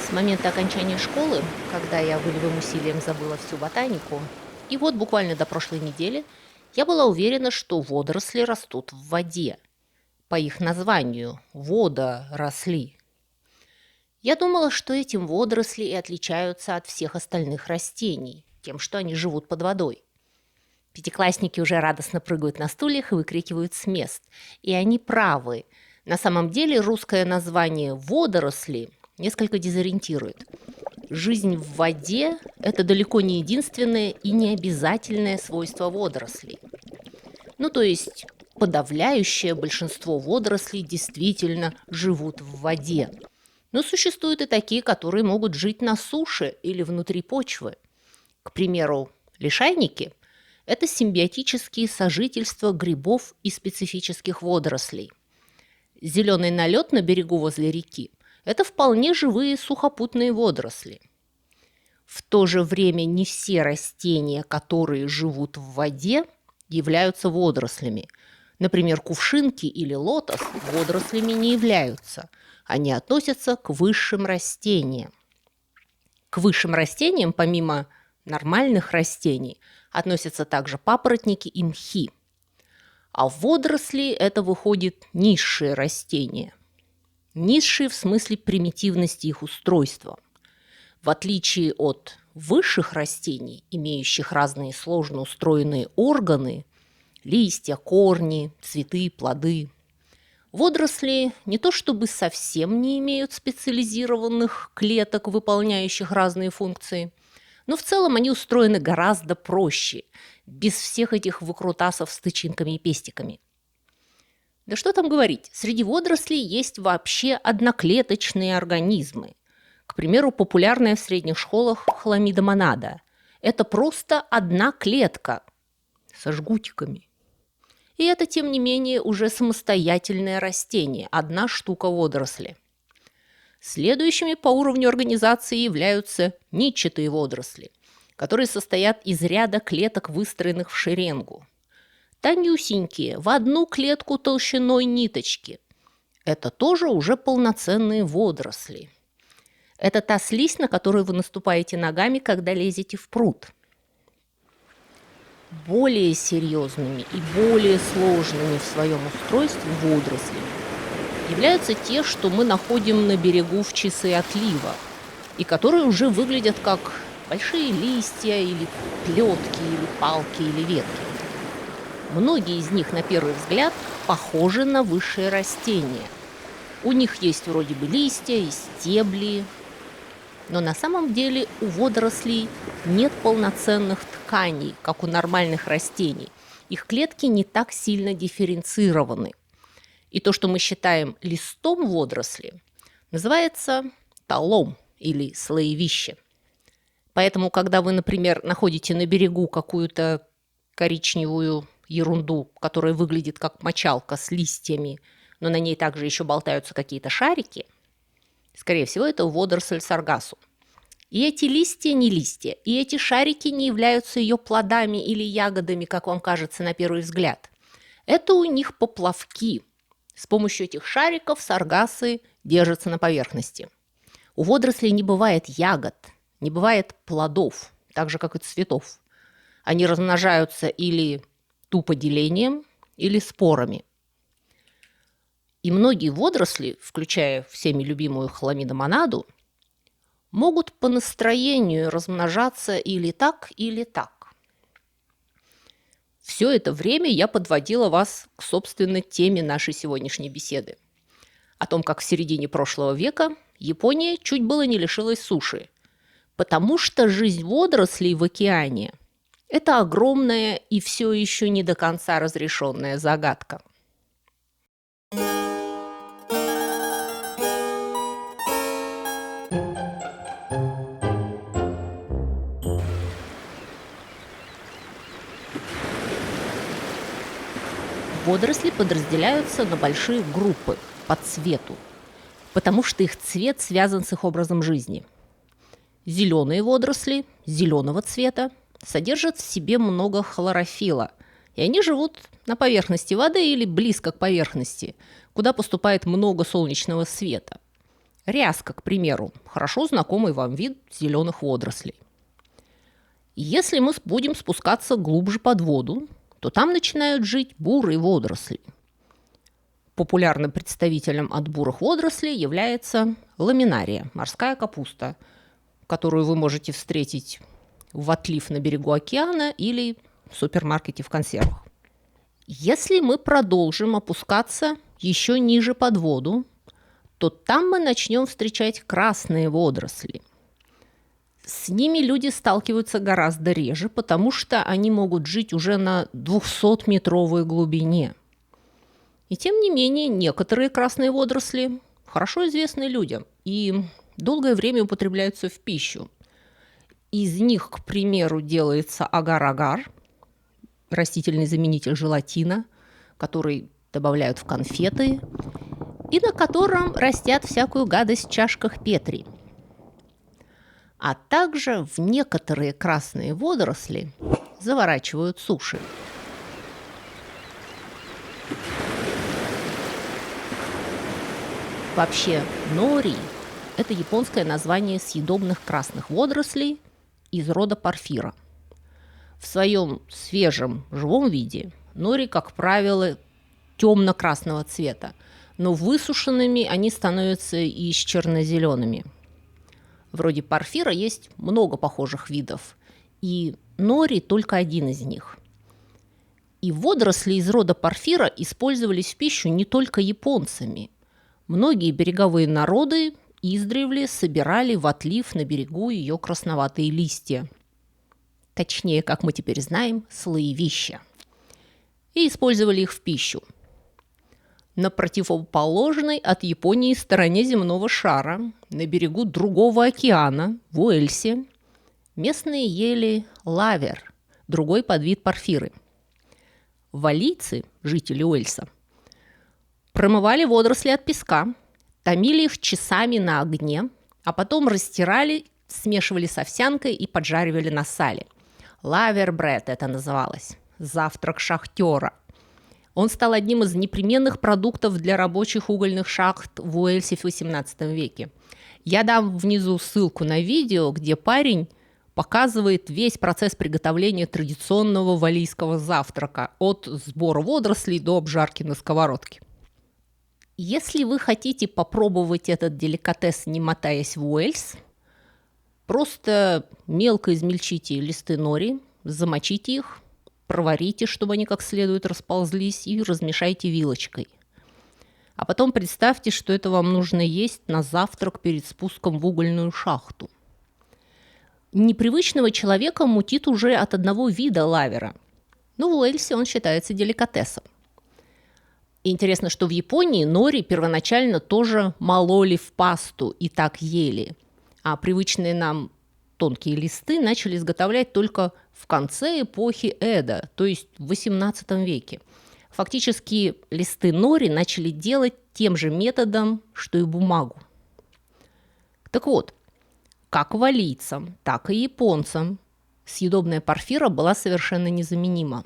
С момента окончания школы, когда я волевым усилием забыла всю ботанику, и вот буквально до прошлой недели, я была уверена, что водоросли растут в воде. По их названию – водоросли. Я думала, что этим водоросли и отличаются от всех остальных растений, тем, что они живут под водой. Пятиклассники уже радостно прыгают на стульях и выкрикивают с мест. И они правы. На самом деле русское название «водоросли» несколько дезориентирует. Жизнь в воде – это далеко не единственное и не обязательное свойство водорослей. То есть подавляющее большинство водорослей действительно живут в воде. Но существуют и такие, которые могут жить на суше или внутри почвы. К примеру, лишайники – это симбиотические сожительства грибов и специфических водорослей. Зеленый налет на берегу возле реки – это вполне живые сухопутные водоросли. В то же время не все растения, которые живут в воде, являются водорослями. Например, кувшинки или лотос водорослями не являются. Они относятся к высшим растениям. К высшим растениям, помимо нормальных растений, относятся также папоротники и мхи. А водоросли – это, выходит, низшие растения. Низшие в смысле примитивности их устройства. В отличие от высших растений, имеющих разные сложно устроенные органы – листья, корни, цветы, плоды – водоросли не то чтобы совсем не имеют специализированных клеток, выполняющих разные функции, но в целом они устроены гораздо проще, без всех этих выкрутасов с тычинками и пестиками. Да что там говорить, среди водорослей есть вообще одноклеточные организмы. К примеру, популярная в средних школах хламида монада. Это просто одна клетка со жгутиками. И это, тем не менее, уже самостоятельное растение, одна штука водоросли. Следующими по уровню организации являются нитчатые водоросли, которые состоят из ряда клеток, выстроенных в шеренгу. Тонюсенькие, в одну клетку толщиной ниточки. Это тоже уже полноценные водоросли. Это та слизь, на которую вы наступаете ногами, когда лезете в пруд. Более серьезными и более сложными в своем устройстве водорослями являются те, что мы находим на берегу в часы отлива, и которые уже выглядят как большие листья или плетки, или палки, или ветки. Многие из них, на первый взгляд, похожи на высшие растения. У них есть вроде бы листья и стебли, но на самом деле у водорослей нет полноценных тканей, как у нормальных растений. Их клетки не так сильно дифференцированы. И то, что мы считаем листом водоросли, называется талом или слоевище. Поэтому, когда вы, например, находите на берегу какую-то коричневую ерунду, которая выглядит как мочалка с листьями, но на ней также еще болтаются какие-то шарики, скорее всего, это водоросль саргассу. И эти листья не листья, и эти шарики не являются ее плодами или ягодами, как вам кажется на первый взгляд. Это у них поплавки. С помощью этих шариков саргассы держатся на поверхности. У водорослей не бывает ягод, не бывает плодов, так же, как и цветов. Они размножаются или тупо делением, или спорами. И многие водоросли, включая всеми любимую хламида монаду, могут по настроению размножаться или так, или так. Все это время я подводила вас к, собственно, теме нашей сегодняшней беседы. О том, как в середине прошлого века Япония чуть было не лишилась суши, потому что жизнь водорослей в океане – это огромная и все еще не до конца разрешенная загадка. Водоросли подразделяются на большие группы по цвету, потому что их цвет связан с их образом жизни. Зеленые водоросли зеленого цвета содержат в себе много хлорофилла, и они живут на поверхности воды или близко к поверхности, куда поступает много солнечного света. Ряска, к примеру, хорошо знакомый вам вид зеленых водорослей. Если мы будем спускаться глубже под воду, то там начинают жить бурые водоросли. Популярным представителем от бурых водорослей является ламинария, морская капуста, которую вы можете встретить в отлив на берегу океана или в супермаркете в консервах. Если мы продолжим опускаться еще ниже под воду, то там мы начнем встречать красные водоросли. С ними люди сталкиваются гораздо реже, потому что они могут жить уже на 200-метровой глубине. И тем не менее, некоторые красные водоросли хорошо известны людям и долгое время употребляются в пищу. Из них, к примеру, делается агар-агар, растительный заменитель желатина, который добавляют в конфеты, и на котором растят всякую гадость в чашках Петри. А также в некоторые красные водоросли заворачивают суши. Вообще, нори – это японское название съедобных красных водорослей из рода порфира. В своем свежем, живом виде нори, как правило, темно-красного цвета, но высушенными они становятся и черно-зелеными. Вроде порфира есть много похожих видов, и нори только один из них. И водоросли из рода порфира использовались в пищу не только японцами. Многие береговые народы издревле собирали в отлив на берегу ее красноватые листья. Точнее, как мы теперь знаем, слоевища. И использовали их в пищу. На противоположной от Японии стороне земного шара, на берегу другого океана, в Уэльсе, местные ели лавер, другой подвид порфиры. Валлийцы, жители Уэльса, промывали водоросли от песка, томили их часами на огне, а потом растирали, смешивали с овсянкой и поджаривали на сале. Лавер-бред это называлось, завтрак шахтера. Он стал одним из непременных продуктов для рабочих угольных шахт в Уэльсе в XVIII веке. Я дам внизу ссылку на видео, где парень показывает весь процесс приготовления традиционного валлийского завтрака от сбора водорослей до обжарки на сковородке. Если вы хотите попробовать этот деликатес, не мотаясь в Уэльс, просто мелко измельчите листы нори, замочите их, проварите, чтобы они как следует расползлись, и размешайте вилочкой. А потом представьте, что это вам нужно есть на завтрак перед спуском в угольную шахту. Непривычного человека мутит уже от одного вида лавера. Но в Уэльсе он считается деликатесом. И интересно, что в Японии нори первоначально тоже мололи в пасту и так ели. А привычные нам тонкие листы начали изготовлять только в конце эпохи Эдо, то есть в XVIII веке. Фактически листы нори начали делать тем же методом, что и бумагу. Так вот, как валлийцам, так и японцам съедобная порфира была совершенно незаменима.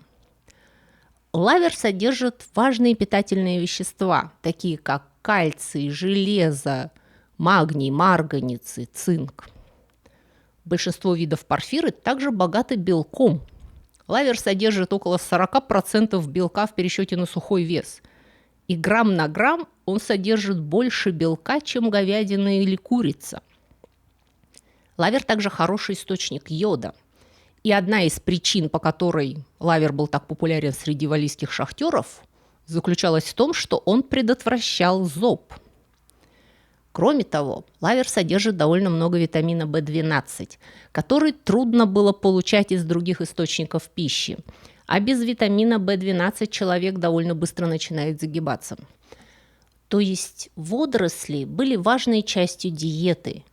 Лавер содержит важные питательные вещества, такие как кальций, железо, магний, марганец и цинк. Большинство видов порфиры также богаты белком. Лавер содержит около 40% белка в пересчете на сухой вес. И грамм на грамм он содержит больше белка, чем говядина или курица. Лавер также хороший источник йода. И одна из причин, по которой лавер был так популярен среди валлийских шахтеров, заключалась в том, что он предотвращал зоб. Кроме того, лавер содержит довольно много витамина В12, который трудно было получать из других источников пищи. А без витамина В12 человек довольно быстро начинает загибаться. То есть водоросли были важной частью диеты.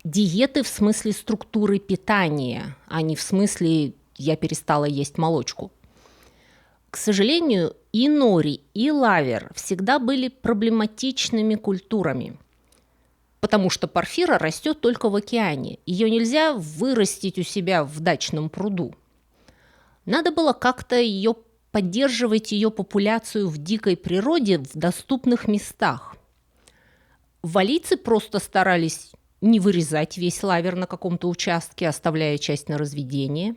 Диеты в смысле структуры питания, а не в смысле «я перестала есть молочку». К сожалению, и нори, и лавер всегда были проблематичными культурами. Потому что порфира растет только в океане. Ее нельзя вырастить у себя в дачном пруду. Надо было как-то поддерживать ее популяцию в дикой природе в доступных местах. Валлийцы просто старались не вырезать весь лавер на каком-то участке, оставляя часть на разведение.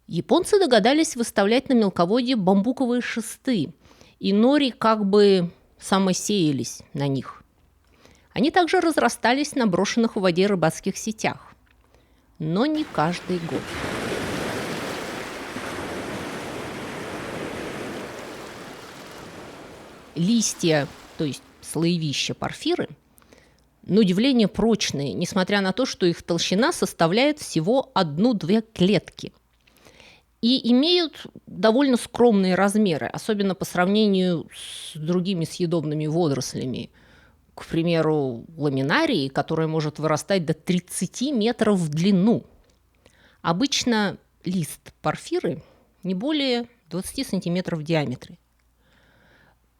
Японцы догадались выставлять на мелководье бамбуковые шесты, и нори как бы самосеялись на них. Они также разрастались на брошенных в воде рыбацких сетях, но не каждый год. Листья, то есть слоевища порфиры, на удивление прочные, несмотря на то, что их толщина составляет всего 1-2 клетки. И имеют довольно скромные размеры, особенно по сравнению с другими съедобными водорослями. К примеру, ламинарии, которая может вырастать до 30 метров в длину. Обычно лист порфиры не более 20 сантиметров в диаметре.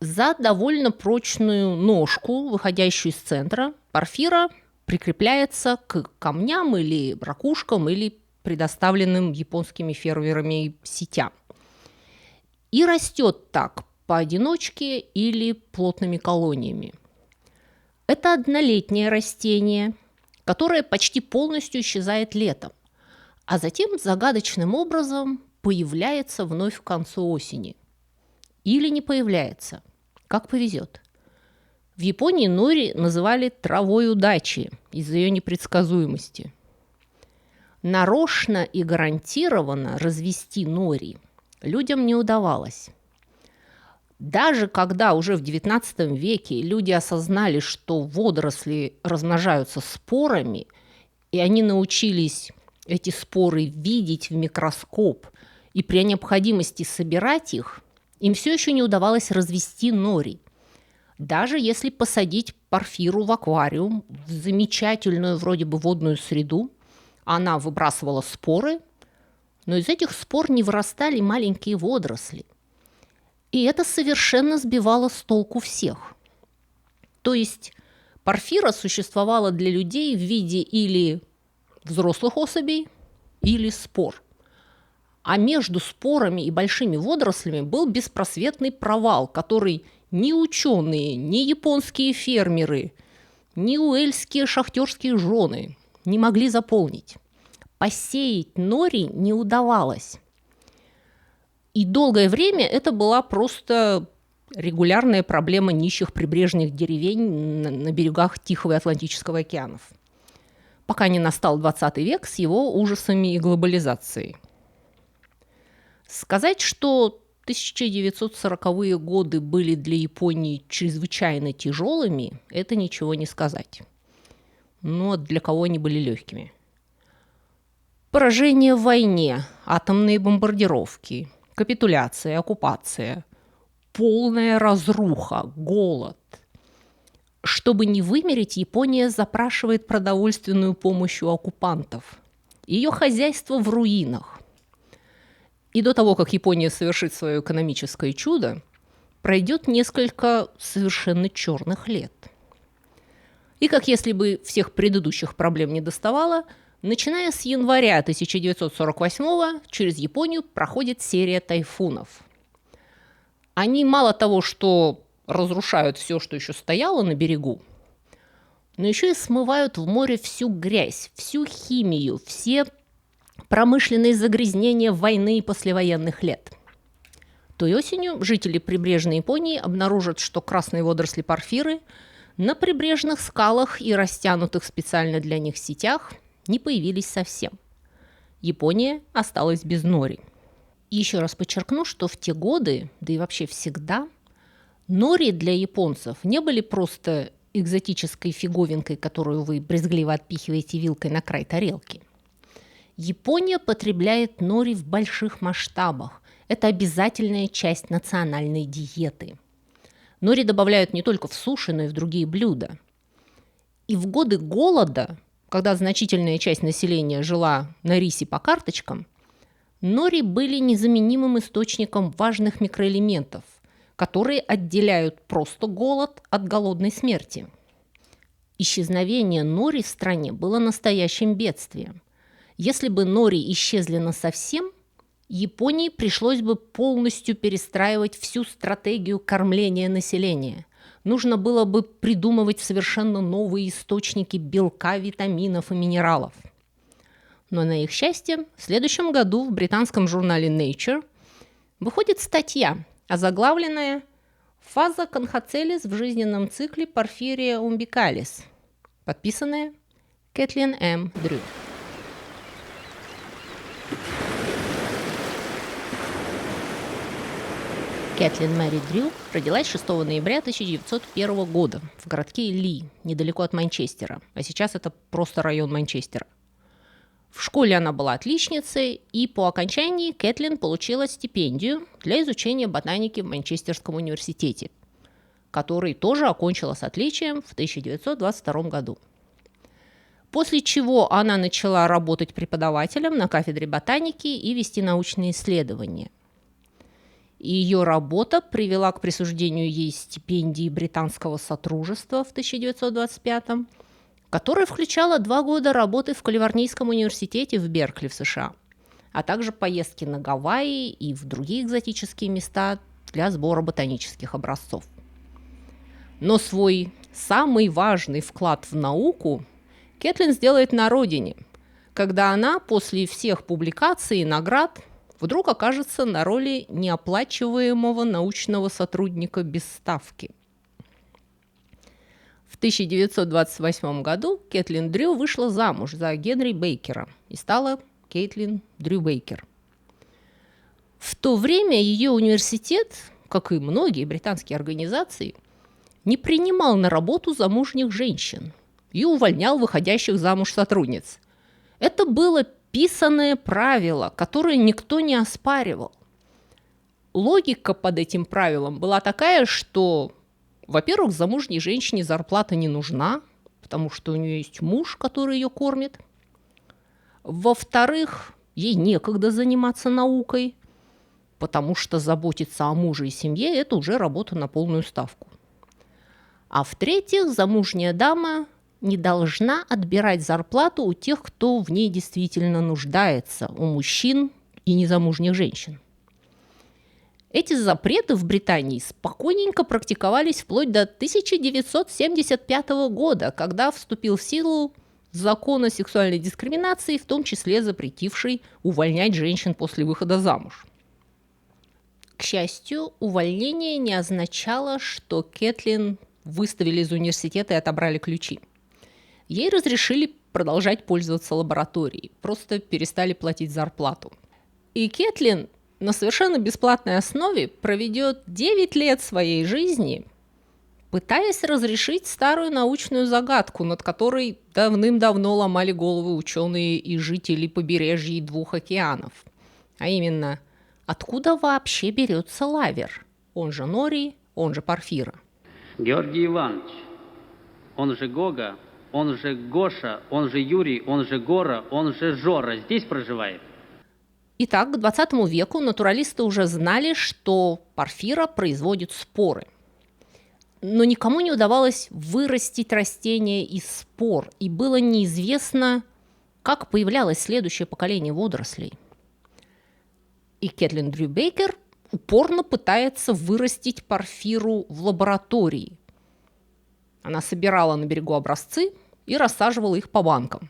За довольно прочную ножку, выходящую из центра, порфира прикрепляется к камням или ракушкам, или предоставленным японскими фермерами сетям. И растет так поодиночке или плотными колониями. Это однолетнее растение, которое почти полностью исчезает летом, а затем загадочным образом появляется вновь к концу осени. Или не появляется, как повезет. В Японии нори называли травой удачи из-за ее непредсказуемости. Нарочно и гарантированно развести нори людям не удавалось. Даже когда уже в XIX веке люди осознали, что водоросли размножаются спорами, и они научились эти споры видеть в микроскоп и при необходимости собирать их, им все еще не удавалось развести нори. Даже если посадить порфиру в аквариум, в замечательную вроде бы водную среду, она выбрасывала споры, но из этих спор не вырастали маленькие водоросли. И это совершенно сбивало с толку всех. То есть порфира существовала для людей в виде или взрослых особей, или спор. А между спорами и большими водорослями был беспросветный провал, который ни ученые, ни японские фермеры, ни уэльские шахтерские жены не могли заполнить. Посеять нори не удавалось. И долгое время это была просто регулярная проблема нищих прибрежных деревень на берегах Тихого и Атлантического океанов. Пока не настал 20 век с его ужасами и глобализацией. Сказать, что 1940-е годы были для Японии чрезвычайно тяжелыми, это ничего не сказать. Но для кого они были легкими? Поражение в войне, атомные бомбардировки, капитуляция, оккупация, полная разруха, голод. Чтобы не вымереть, Япония запрашивает продовольственную помощь у оккупантов. Ее хозяйство в руинах. И до того, как Япония совершит свое экономическое чудо, пройдет несколько совершенно черных лет. И как если бы всех предыдущих проблем не доставало, начиная с января 1948-го через Японию проходит серия тайфунов. Они мало того, что разрушают все, что еще стояло на берегу, но еще и смывают в море всю грязь, всю химию, все промышленные загрязнения войны и послевоенных лет. Той осенью жители прибрежной Японии обнаружат, что красные водоросли порфиры на прибрежных скалах и растянутых специально для них сетях не появились совсем. Япония осталась без нори. И еще раз подчеркну, что в те годы, да и вообще всегда, нори для японцев не были просто экзотической фиговинкой, которую вы брезгливо отпихиваете вилкой на край тарелки. Япония потребляет нори в больших масштабах. Это обязательная часть национальной диеты. Нори добавляют не только в суши, но и в другие блюда. И в годы голода, когда значительная часть населения жила на рисе по карточкам, нори были незаменимым источником важных микроэлементов, которые отделяют просто голод от голодной смерти. Исчезновение нори в стране было настоящим бедствием. Если бы нори исчезли насовсем, Японии пришлось бы полностью перестраивать всю стратегию кормления населения. нужно было бы придумывать совершенно новые источники белка, витаминов и минералов. Но на их счастье, в следующем году в британском журнале Nature выходит статья, озаглавленная «Фаза конхацелис в жизненном цикле Порфирия умбикалис», подписанная Кэтлин М. Дрю. Кэтлин Мэри Дрю родилась 6 ноября 1901 года в городке Ли, недалеко от Манчестера, а сейчас это просто район Манчестера. В школе она была отличницей, и по окончании Кэтлин получила стипендию для изучения ботаники в Манчестерском университете, который тоже окончила с отличием в 1922 году. После чего она начала работать преподавателем на кафедре ботаники и вести научные исследования. И ее работа привела к присуждению ей стипендии Британского сотрудничества в 1925 году, которая включала 2 года работы в Калифорнийском университете в Беркли в США, а также поездки на Гавайи и в другие экзотические места для сбора ботанических образцов. Но свой самый важный вклад в науку Кэтлин сделает на родине, когда она после всех публикаций и наград вдруг окажется на роли неоплачиваемого научного сотрудника без ставки. В 1928 году Кэтлин Дрю вышла замуж за Генри Бейкера и стала Кэтлин Дрю Бейкер. В то время ее университет, как и многие британские организации, не принимал на работу замужних женщин и увольнял выходящих замуж сотрудниц. Это было писаное правило, которое никто не оспаривал. Логика под этим правилом была такая, что, во-первых, замужней женщине зарплата не нужна, потому что у нее есть муж, который ее кормит. Во-вторых, ей некогда заниматься наукой, потому что заботиться о муже и семье – это уже работа на полную ставку. А в-третьих, замужняя дама не должна отбирать зарплату у тех, кто в ней действительно нуждается, у мужчин и незамужних женщин. Эти запреты в Британии спокойненько практиковались вплоть до 1975 года, когда вступил в силу закон о сексуальной дискриминации, в том числе запретивший увольнять женщин после выхода замуж. К счастью, увольнение не означало, что Кэтлин выставили из университета и отобрали ключи. Ей разрешили продолжать пользоваться лабораторией, просто перестали платить зарплату. И Кэтлин на совершенно бесплатной основе проведет 9 лет своей жизни, пытаясь разрешить старую научную загадку, над которой давным-давно ломали головы ученые и жители побережья 2 океанов. А именно, откуда вообще берется лавер, он же норий, он же порфира. Георгий Иванович, он же Гога, он же Гоша, он же Юрий, он же Гора, он же Жора, здесь проживает. Итак, к 20 веку натуралисты уже знали, что порфира производит споры. Но никому не удавалось вырастить растение из спор, и было неизвестно, как появлялось следующее поколение водорослей. И Кэтлин Дрю Бейкер упорно пытается вырастить порфиру в лаборатории. Она собирала на берегу образцы и рассаживала их по банкам.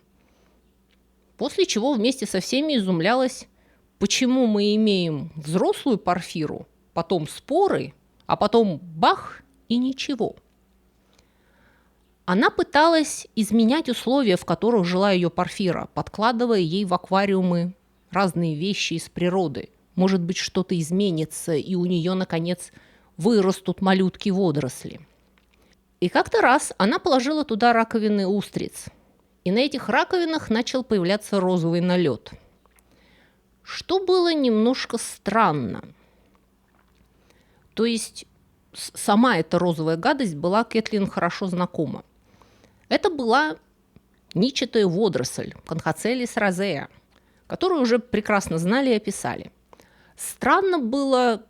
После чего вместе со всеми изумлялась, почему мы имеем взрослую порфиру, потом споры, а потом бах и ничего. Она пыталась изменять условия, в которых жила ее порфира, подкладывая ей в аквариумы разные вещи из природы. Может быть, что-то изменится, и у нее, наконец, вырастут малютки-водоросли. И как-то раз она положила туда раковины устриц. И на этих раковинах начал появляться розовый налет. Что было немножко странно. То есть сама эта розовая гадость была Кэтлин хорошо знакома. Это была ничатая водоросль, Конхацелис розеа, которую уже прекрасно знали и описали. Странно было,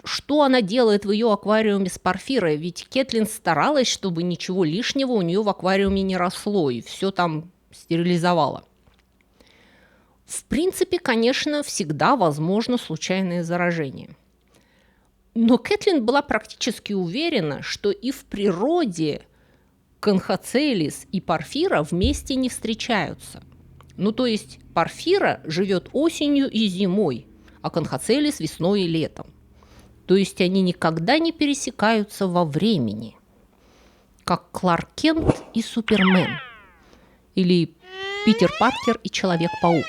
что она делает в ее аквариуме с порфирой, ведь Кэтлин старалась, чтобы ничего лишнего у нее в аквариуме не росло, и все там стерилизовала. В принципе, конечно, всегда возможно случайное заражение. Но Кэтлин была практически уверена, что и в природе Конхоцелис и Порфира вместе не встречаются. Ну, то есть Порфира живет осенью и зимой, а Конхоцелис весной и летом. То есть они никогда не пересекаются во времени, как Кларк Кент и Супермен, или Питер Паркер и Человек-паук.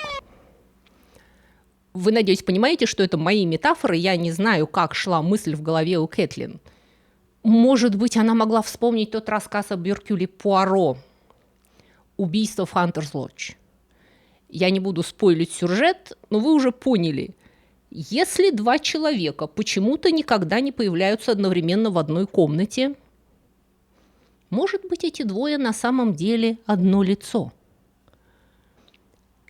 Вы, надеюсь, понимаете, что это мои метафоры, я не знаю, как шла мысль в голове у Кэтлин. Может быть, она могла вспомнить тот рассказ об Эркюле Пуаро «Убийство в Хантерс-Лодж». Я не буду спойлить сюжет, но вы уже поняли. Если два человека почему-то никогда не появляются одновременно в одной комнате, может быть, эти двое на самом деле одно лицо.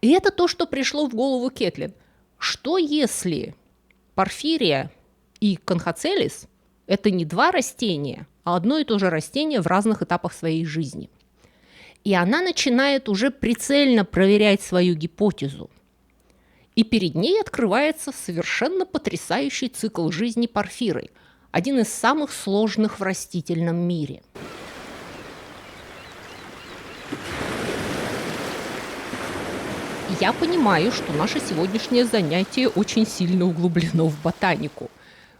И это то, что пришло в голову Кэтлин. Что если Порфирия и Конхоцелис – это не два растения, а одно и то же растение в разных этапах своей жизни? И она начинает уже прицельно проверять свою гипотезу. И перед ней открывается совершенно потрясающий цикл жизни Порфиры, один из самых сложных в растительном мире. Я понимаю, что наше сегодняшнее занятие очень сильно углублено в ботанику,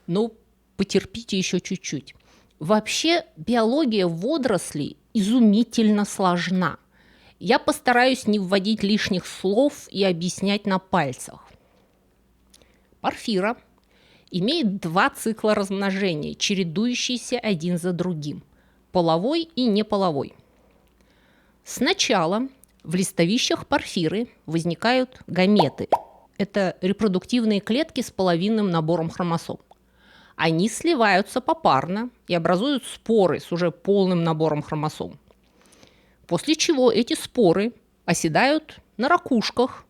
но потерпите еще чуть-чуть. Вообще биология водорослей изумительно сложна. Я постараюсь не вводить лишних слов и объяснять на пальцах. Порфира имеет два цикла размножения, чередующиеся один за другим – половой и неполовой. Сначала в листовищах порфиры возникают гаметы. Это репродуктивные клетки с половинным набором хромосом. Они сливаются попарно и образуют споры с уже полным набором хромосом. После чего эти споры оседают на ракушках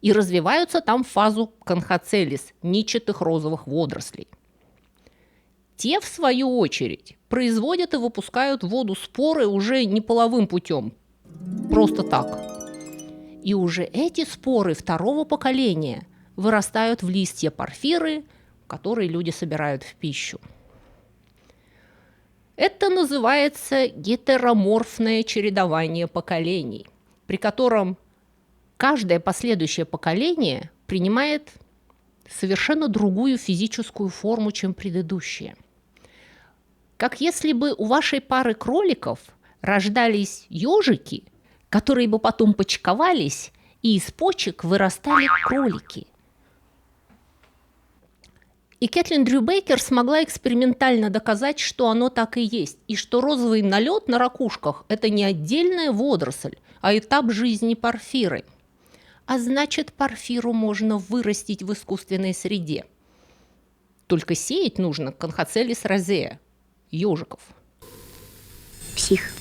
и развиваются там в фазу конхоцелис, нитчатых розовых водорослей. Те, в свою очередь, производят и выпускают в воду споры уже не половым путем, просто так. И уже эти споры второго поколения вырастают в листья порфиры, которые люди собирают в пищу. Это называется гетероморфное чередование поколений, при котором каждое последующее поколение принимает совершенно другую физическую форму, чем предыдущее. Как если бы у вашей пары кроликов рождались ежики, которые бы потом почковались, и из почек вырастали кролики. И Кэтлин Дрю Бейкер смогла экспериментально доказать, что оно так и есть, и что розовый налет на ракушках – это не отдельная водоросль, а этап жизни порфиры. А значит, порфиру можно вырастить в искусственной среде. Только сеять нужно конхоцелис розеа – ежиков. Псих.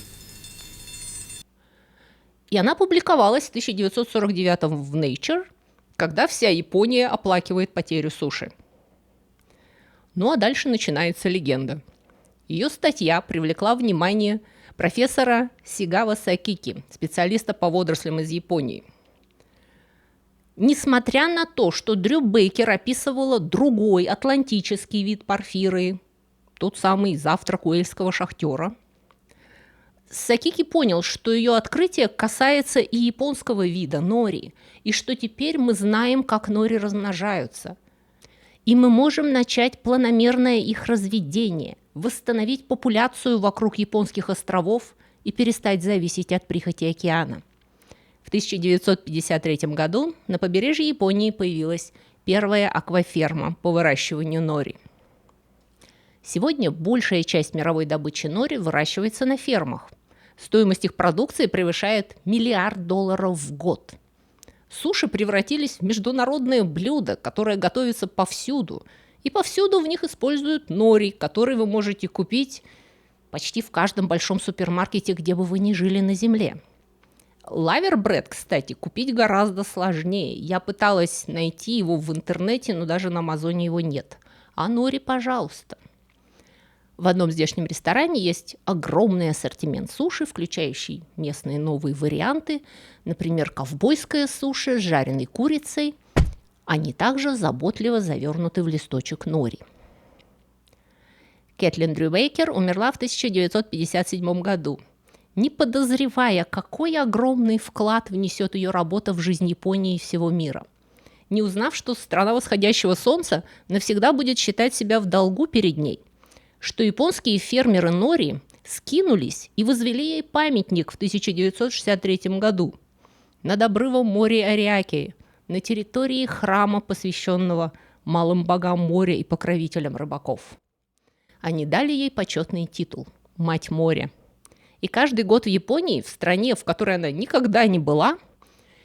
И она публиковалась в 1949 в Nature, когда вся Япония оплакивает потерю суши. Ну а дальше начинается легенда. Ее статья привлекла внимание профессора Сигава Сакики, специалиста по водорослям из Японии. Несмотря на то, что Дрю Бейкер описывала другой атлантический вид порфиры, тот самый завтрак уэльского шахтера, Сакики понял, что ее открытие касается и японского вида нори, и что теперь мы знаем, как нори размножаются. И мы можем начать планомерное их разведение, восстановить популяцию вокруг японских островов и перестать зависеть от прихоти океана. В 1953 году на побережье Японии появилась первая акваферма по выращиванию нори. Сегодня большая часть мировой добычи нори выращивается на фермах. Стоимость их продукции превышает $1 миллиард в год. Суши превратились в международное блюдо, которое готовится повсюду. И повсюду в них используют нори, который вы можете купить почти в каждом большом супермаркете, где бы вы ни жили на земле. Лавербред, кстати, купить гораздо сложнее. Я пыталась найти его в интернете, но даже на Амазоне его нет. А нори, пожалуйста. В одном здешнем ресторане есть огромный ассортимент суши, включающий местные новые варианты, например, ковбойское суши с жареной курицей. Они также заботливо завернуты в листочек нори. Кэтлин Дрю Бейкер умерла в 1957 году, не подозревая, какой огромный вклад внесет ее работа в жизнь Японии и всего мира. Не узнав, что страна восходящего солнца навсегда будет считать себя в долгу перед ней, что японские фермеры нори скинулись и возвели ей памятник в 1963 году над обрывом моря Ариаки на территории храма, посвященного малым богам моря и покровителям рыбаков. Они дали ей почетный титул «Мать моря». И каждый год в Японии, в стране, в которой она никогда не была,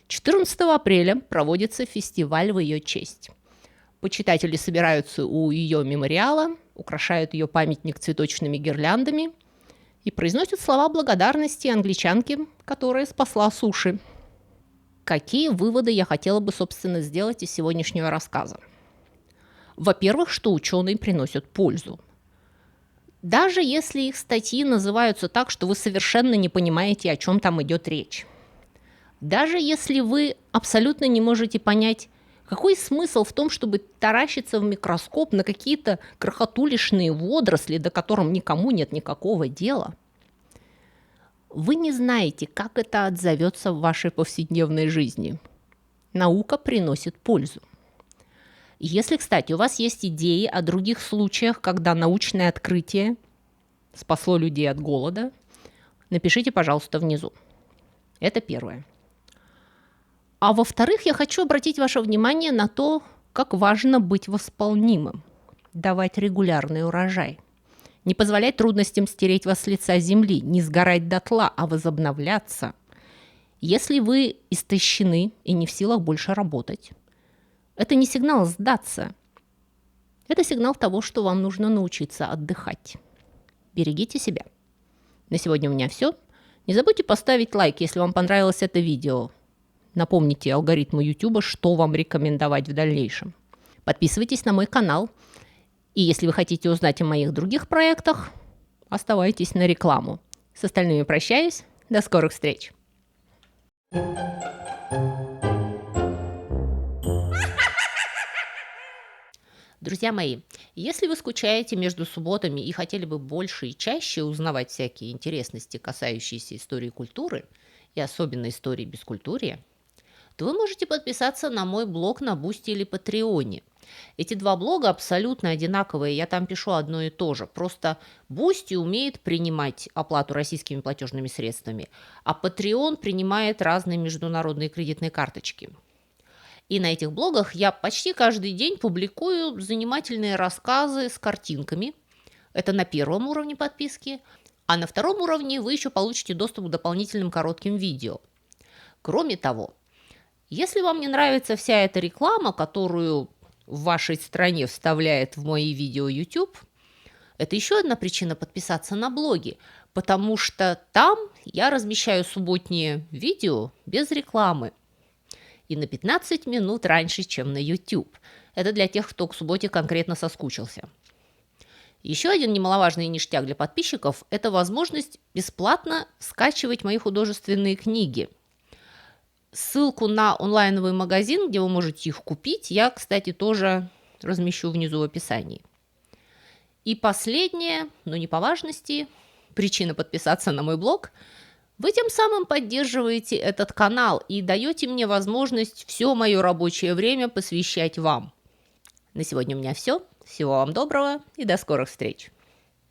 14 апреля проводится фестиваль в ее честь. Почитатели собираются у ее мемориала, украшают ее памятник цветочными гирляндами и произносят слова благодарности англичанке, которая спасла суши. Какие выводы я хотела бы, собственно, сделать из сегодняшнего рассказа? Во-первых, что ученые приносят пользу. Даже если их статьи называются так, что вы совершенно не понимаете, о чем там идет речь. Даже если вы абсолютно не можете понять, какой смысл в том, чтобы таращиться в микроскоп на какие-то крохотулишные водоросли, до которых никому нет никакого дела, вы не знаете, как это отзовется в вашей повседневной жизни. Наука приносит пользу. Если, кстати, у вас есть идеи о других случаях, когда научное открытие спасло людей от голода, напишите, пожалуйста, внизу. Это первое. А во-вторых, я хочу обратить ваше внимание на то, как важно быть восполнимым, давать регулярный урожай, не позволять трудностям стереть вас с лица земли, не сгорать дотла, а возобновляться. Если вы истощены и не в силах больше работать, это не сигнал сдаться. Это сигнал того, что вам нужно научиться отдыхать. Берегите себя. На сегодня у меня все. Не забудьте поставить лайк, если вам понравилось это видео. Напомните алгоритму YouTube, что вам рекомендовать в дальнейшем. Подписывайтесь на мой канал. И если вы хотите узнать о моих других проектах, оставайтесь на рекламу. С остальными прощаюсь. До скорых встреч. Друзья мои, если вы скучаете между субботами и хотели бы больше и чаще узнавать всякие интересности, касающиеся истории культуры, и особенно истории бескультурья, то вы можете подписаться на мой блог на Бусти или Патреоне. Эти два блога абсолютно одинаковые, я там пишу одно и то же. Просто Бусти умеет принимать оплату российскими платежными средствами, а Patreon принимает разные международные кредитные карточки. И на этих блогах я почти каждый день публикую занимательные рассказы с картинками. Это на первом уровне подписки. А на втором уровне вы еще получите доступ к дополнительным коротким видео. Кроме того, если вам не нравится вся эта реклама, которую в вашей стране вставляет в мои видео YouTube, это еще одна причина подписаться на блоги, потому что там я размещаю субботние видео без рекламы и на 15 минут раньше, чем на YouTube. Это для тех, кто к субботе конкретно соскучился. Еще один немаловажный ништяк для подписчиков – это возможность бесплатно скачивать мои художественные книги. Ссылку на онлайновый магазин, где вы можете их купить, я, кстати, тоже размещу внизу в описании. И последнее, но не по важности, причина подписаться на мой блог – вы тем самым поддерживаете этот канал и даете мне возможность все мое рабочее время посвящать вам. На сегодня у меня все. Всего вам доброго и до скорых встреч.